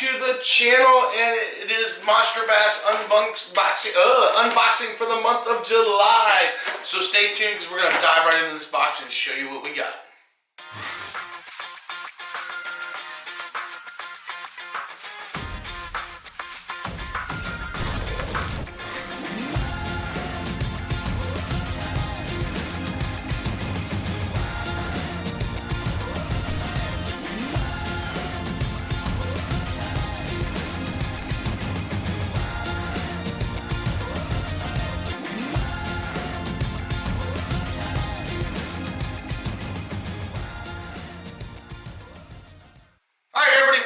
to the channel, and it is Monsterbass unboxing for the month of July. So stay tuned because we're going to dive right into this box and show you what we got.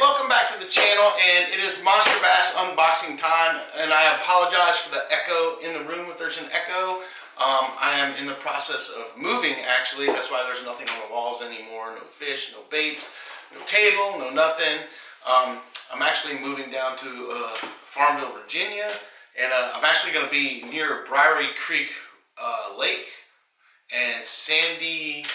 Welcome back to the channel, and it is Monsterbass unboxing time, and I apologize for the echo in the room if there's an echo. I am in the process of moving, actually. That's why there's nothing on the walls anymore. No fish, no baits, no table, no nothing. I'm actually moving down to Farmville, Virginia, and I'm actually going to be near Briary Creek Lake and Sandy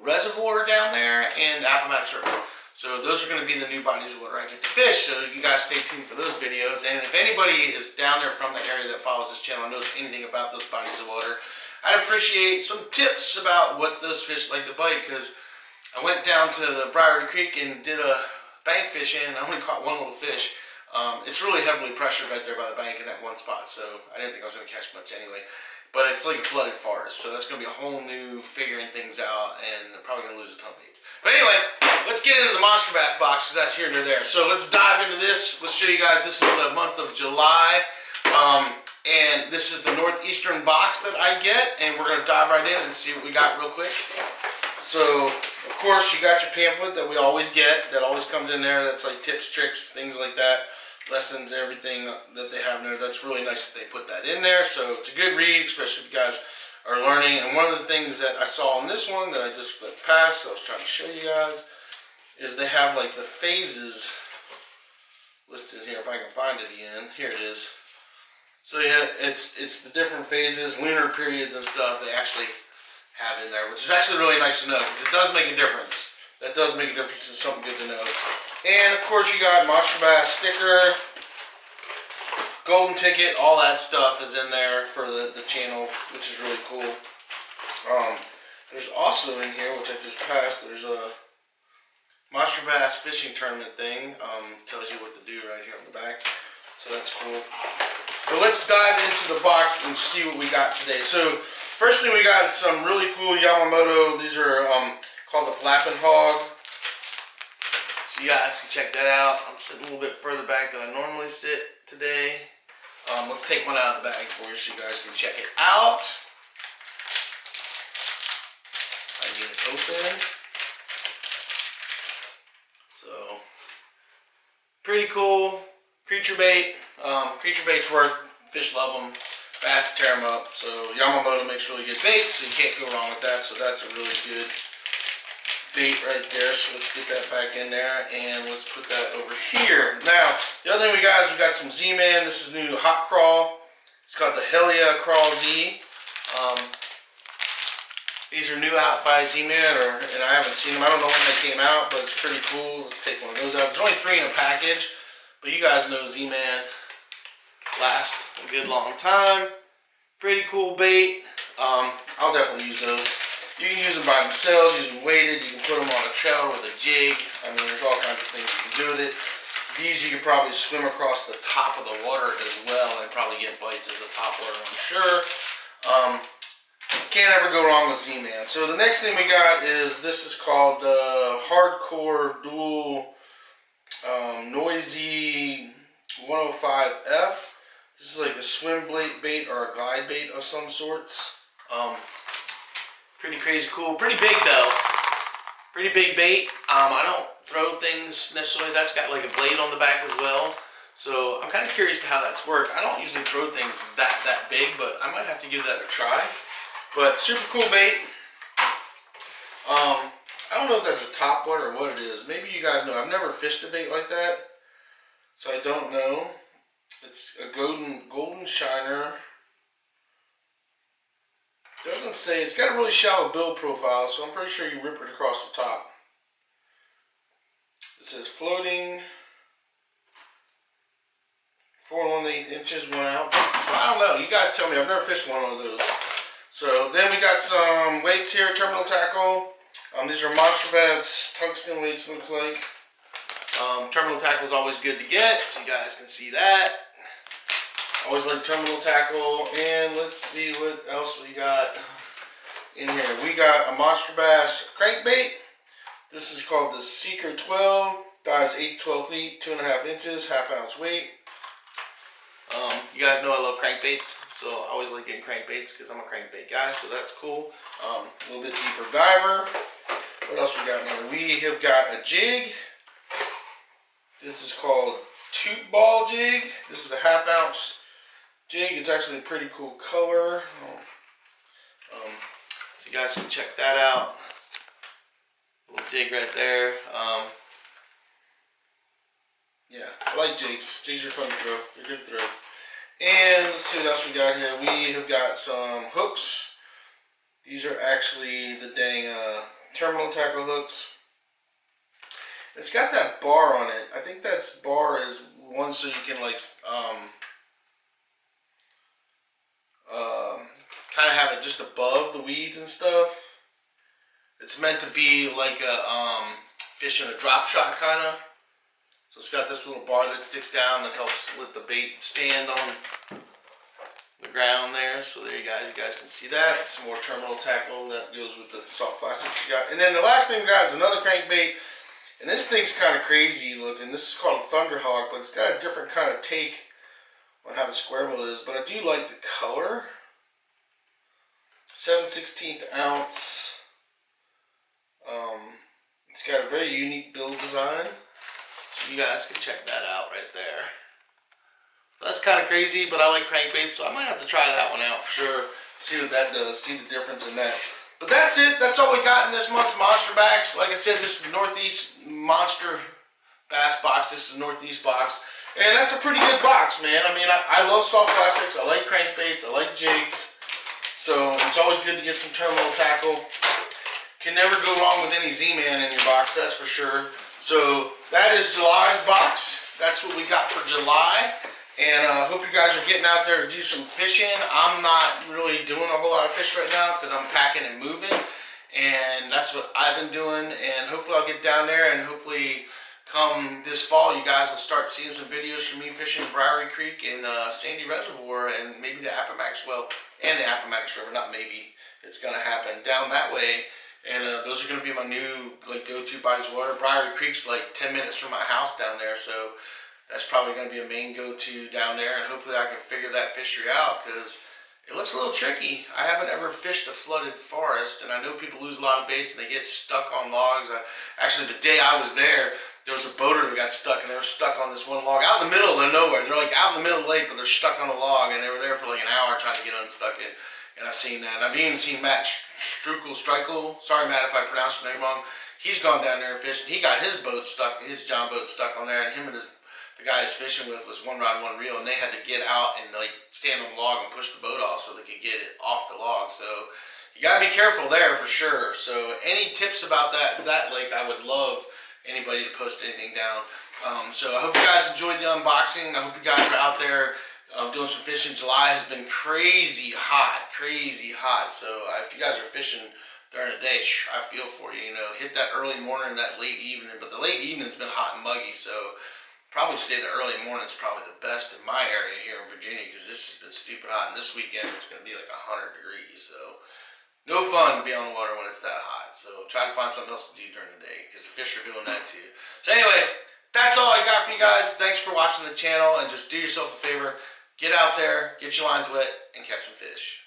Reservoir down there and Appomattox River. So those are going to be the new bodies of water I get to fish, so you guys stay tuned for those videos. And if anybody is down there from the area that follows this channel and knows anything about those bodies of water, I'd appreciate some tips about what those fish like to bite, because I went down to the Briary Creek and did a bank fishing, and I only caught one little fish. It's really heavily pressured right there by the bank in that one spot, so I didn't think I was going to catch much anyway. But it's like a flooded forest, so that's going to be a whole new figuring things out, and I'm probably going to lose a ton of baits. But anyway, let's get into the Monsterbass box, because that's here and there. So let's dive into this. Let's show you guys, this is the month of July, and this is the northeastern box that I get, and we're going to dive right in and see what we got real quick. So, of course, you got your pamphlet that we always get, that always comes in there. That's like tips, tricks, things like that. Lessons, everything that they have in there. That's really nice that they put that in there. So it's a good read, especially if you guys are learning. And one of the things that I saw on this one that I just flipped past, I was trying to show you guys, is they have like the phases listed here. If I can find it again, here it is. So yeah, it's the different phases, lunar periods and stuff they actually have in there, which is actually really nice to know, because it does make a difference. That does make a difference. It's something good to know. And of course you got Monsterbass sticker, golden ticket, all that stuff is in there for the channel, which is really cool. There's also in here, which I just passed, there's a Monsterbass fishing tournament thing. Tells you what to do right here on the back. So that's cool. So let's dive into the box and see what we got today. So first thing, we got some really cool Yamamoto. These are called the Flappin' Hog. So you guys can check that out. I'm sitting a little bit further back than I normally sit today. Let's take one out of the bag for you so you guys can check it out. I get it open. So, pretty cool. Creature bait. Creature baits work. Fish love them. Bass tear them up. So Yamamoto makes really good baits, so you can't go wrong with that. So that's a really good bait right there. So let's get that back in there, and let's put that over here. Now, the other thing we got is we got some Z-Man. This is new hot crawl. It's called the Helia Crawl Z. These are new out by Z-Man, and I haven't seen them. I don't know when they came out, but it's pretty cool. Let's take one of those out. There's only 3 in a package, but you guys know Z-Man lasts a good long time. Pretty cool bait. I'll definitely use those. You can use them by themselves, use them weighted, you can put them on a trailer with a jig. I mean, there's all kinds of things you can do with it. These you can probably swim across the top of the water as well and probably get bites as a top water, I'm sure. Can't ever go wrong with Z-Man. So the next thing we got is, this is called Hardcore Dual Noisy 105F. This is like a swim bait or a glide bait of some sorts. Pretty crazy cool. Pretty big though. Pretty big bait. I don't throw things necessarily. That's got like a blade on the back as well. So I'm kind of curious to how that's worked. I don't usually throw things that big, but I might have to give that a try. But super cool bait. I don't know if that's a top water or what it is. Maybe you guys know. I've never fished a bait like that, so I don't know. It's a golden shiner. Doesn't say. It's got a really shallow build profile, so I'm pretty sure you rip it across the top. It says floating 4 1/8 inches, 1 ounce. So I don't know. You guys tell me. I've never fished one of those. So then we got some weights here, terminal tackle. These are Monsterbass tungsten weights, looks like. Terminal tackle is always good to get, so you guys can see that. Always like terminal tackle. And let's see what else we got in here. We got a Monsterbass crankbait. This is called the Seeker 12. Dives 8 to 12 feet, 2.5 inches, 1/2 ounce weight. You guys know I love crankbaits, so I always like getting crankbaits because I'm a crankbait guy, so that's cool. A little bit deeper diver. What else we got in here? We have got a jig. This is called Toot Ball Jig. This is a 1/2 ounce jig. It's actually a pretty cool color. So you guys can check that out. Little jig right there. Yeah, I like jigs. Jigs are fun to throw. They're good to throw. And let's see what else we got here. We have got some hooks. These are actually the dang terminal tackle hooks. It's got that bar on it. I think that bar is one so you can like kind of have it just above the weeds and stuff. It's meant to be like a fishing a drop shot kind of. So it's got this little bar that sticks down that helps let the bait stand on the ground there. So there you guys can see that. Some more terminal tackle that goes with the soft plastics you got. And then the last thing we got is another crankbait. And this thing's kind of crazy looking. This is called a Thunderhawk, but it's got a different kind of take on how the square bill is. But I do like the color. 7/16 ounce. It's got a very unique build design. So you guys can check that out right there. So that's kind of crazy, but I like crankbaits, so I might have to try that one out for sure. See what that does, see the difference in that. But that's it. That's all we got in this month's Monsterbass. Like I said, this is the Northeast Monsterbass box. This is the Northeast box. And that's a pretty good box, man. I mean, I love soft plastics. I like crankbaits. I like jigs. So it's always good to get some terminal tackle. Can never go wrong with any Z-Man in your box, that's for sure. So that is July's box. That's what we got for July. And I hope you guys are getting out there to do some fishing. I'm not really doing a whole lot of fish right now because I'm packing and moving. And that's what I've been doing. And hopefully I'll get down there, and hopefully come this fall you guys will start seeing some videos from me fishing Briary Creek and Sandy Reservoir and maybe the Appomattox, well, and the Appomattox River, not maybe. It's going to happen down that way. And those are going to be my new like go-to bodies of water. Briary Creek's like 10 minutes from my house down there, so that's probably going to be a main go-to down there. And hopefully I can figure that fishery out because it looks a little tricky. I haven't ever fished a flooded forest, and I know people lose a lot of baits and they get stuck on logs. Actually, the day I was there was a boater that got stuck, and they were stuck on this one log out in the middle of nowhere. They're like out in the middle of the lake, but they're stuck on a log, and they were there for like an hour trying to get unstuck it. And I've seen that. And I've even seen Matt Strukel. Sorry, Matt, if I pronounced your name wrong. He's gone down there and fished. He got his boat stuck, his John boat stuck on there, and him and the guy he's fishing with was one rod, one reel, and they had to get out and like stand on the log and push the boat off so they could get it off the log. So you gotta be careful there for sure. So any tips about that lake, I would love anybody to post anything down. So I hope you guys enjoyed the unboxing. I hope you guys are out there doing some fishing. July has been crazy hot. So if you guys are fishing during the day, I feel for you. You know, hit that early morning, that late evening. But the late evening's been hot and muggy, so probably say the early morning's probably the best in my area here in Virginia because this has been stupid hot. And this weekend it's going to be like 100 degrees. So no fun to be on the water when it's that hot. So try to find something else to do during the day because the fish are doing that too. So anyway, that's all I got for you guys. Thanks for watching the channel, and just do yourself a favor. Get out there, get your lines wet, and catch some fish.